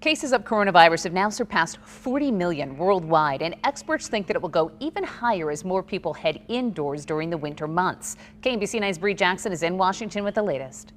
Cases of coronavirus have now surpassed 40 million worldwide, and experts think that it will go even higher as more people head indoors during the winter months. KMBC 9's Bree Jackson is in Washington with the latest.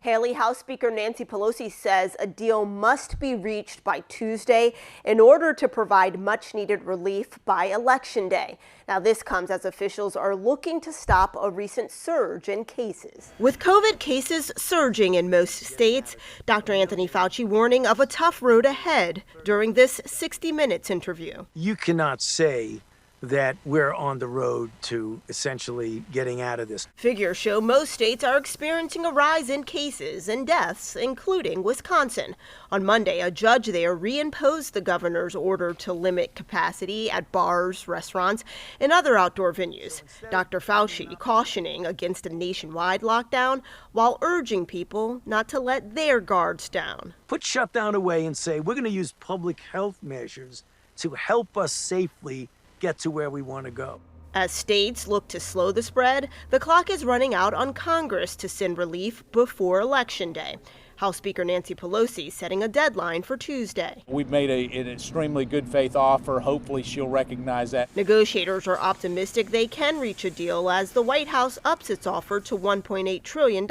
Haley, House Speaker Nancy Pelosi says a deal must be reached by Tuesday in order to provide much-needed relief by Election Day. Now, this comes as officials are looking to stop a recent surge in cases. With COVID cases surging in most states, Dr. Anthony Fauci warning of a tough road ahead during this 60 Minutes interview. You cannot say that we're on the road to essentially getting out of this. Figures show most states are experiencing a rise in cases and deaths, including Wisconsin. On Monday, a judge there reimposed the governor's order to limit capacity at bars, restaurants, and other outdoor venues. Dr. Fauci cautioning against a nationwide lockdown while urging people not to let their guards down. Put shutdown away and say we're going to use public health measures to help us safely get to where we want to go. As states look to slow the spread, the clock is running out on Congress to send relief before Election Day. House Speaker Nancy Pelosi setting a deadline for Tuesday. We've made an extremely good faith offer. Hopefully she'll recognize that. Negotiators are optimistic they can reach a deal as the White House ups its offer to $1.8 trillion.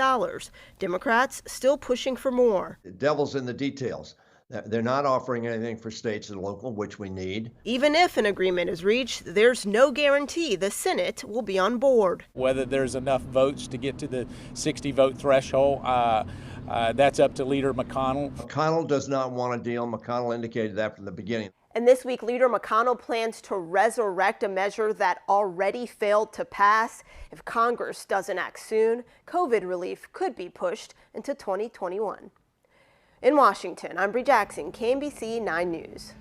Democrats still pushing for more. The devil's in the details. They're not offering anything for states and local, which we need. Even if an agreement is reached, there's no guarantee the Senate will be on board. Whether there's enough votes to get to the 60-vote threshold, that's up to Leader McConnell. McConnell does not want a deal. McConnell indicated that from the beginning. And this week, Leader McConnell plans to resurrect a measure that already failed to pass. If Congress doesn't act soon, COVID relief could be pushed into 2021. In Washington, I'm Bree Jackson, KMBC 9 News.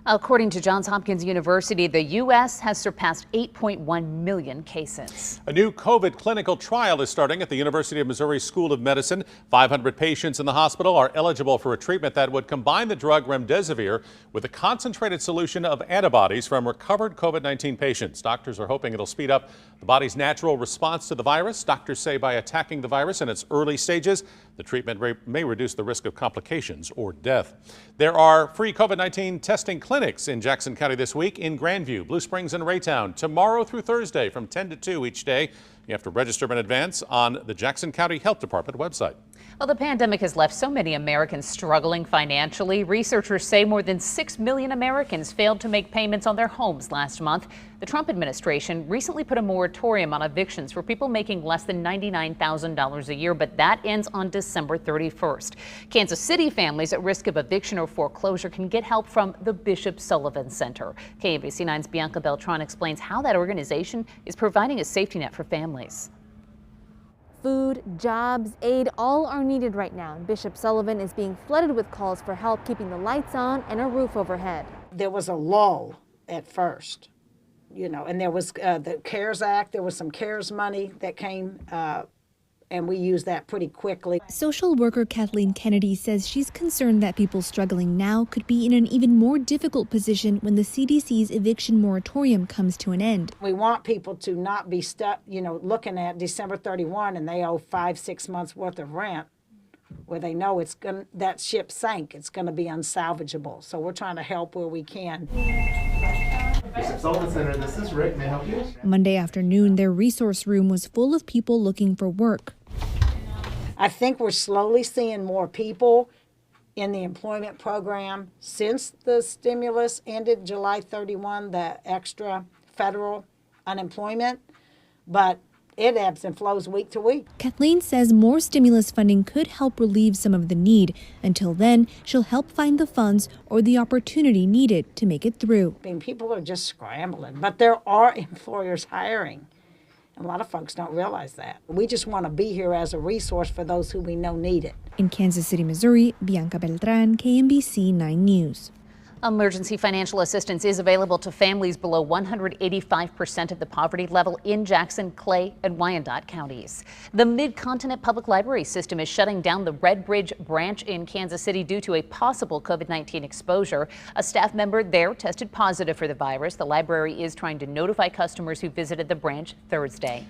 According to Johns Hopkins University, the U.S. has surpassed 8.1 million cases. A new COVID clinical trial is starting at the University of Missouri School of Medicine. 500 patients in the hospital are eligible for a treatment that would combine the drug remdesivir with a concentrated solution of antibodies from recovered COVID-19 patients. Doctors are hoping it'll speed up the body's natural response to the virus. Doctors say by attacking the virus in its early stages, the treatment may reduce the risk of complications or death. There are free COVID-19 testing clinics in Jackson County this week in Grandview, Blue Springs, and Raytown tomorrow through Thursday from 10 to 2 each day. You have to register in advance on the Jackson County Health Department website. Well, the pandemic has left so many Americans struggling financially. Researchers say more than 6 million Americans failed to make payments on their homes last month. The Trump administration recently put a moratorium on evictions for people making less than $99,000 a year, but that ends on December 31st. Kansas City families at risk of eviction or foreclosure can get help from the Bishop Sullivan Center. KMBC 9's Bianca Beltran explains how that organization is providing a safety net for families. Food, jobs, aid, all are needed right now. Bishop Sullivan is being flooded with calls for help keeping the lights on and a roof overhead. There was a lull at first, and there was the CARES Act. There was some CARES money that came, and we used that pretty quickly. Social worker Kathleen Kennedy says she's concerned that people struggling now could be in an even more difficult position when the CDC's eviction moratorium comes to an end. We want people to not be stuck, looking at December 31 and they owe 5-6 months worth of rent, where they know that ship sank. It's going to be unsalvageable. So we're trying to help where we can. Bishop Sullivan Center, this is Rick. May I help you? Monday afternoon, their resource room was full of people looking for work. I think we're slowly seeing more people in the employment program since the stimulus ended July 31, the extra federal unemployment, but it ebbs and flows week to week. Kathleen says more stimulus funding could help relieve some of the need. Until then, she'll help find the funds or the opportunity needed to make it through. People are just scrambling, but there are employers hiring. A lot of folks don't realize that. We just want to be here as a resource for those who we know need it. In Kansas City, Missouri, Bianca Beltran, KMBC 9 News. Emergency financial assistance is available to families below 185% of the poverty level in Jackson, Clay, and Wyandotte counties. The Mid-Continent Public Library System is shutting down the Red Bridge branch in Kansas City due to a possible COVID-19 exposure. A staff member there tested positive for the virus. The library is trying to notify customers who visited the branch Thursday.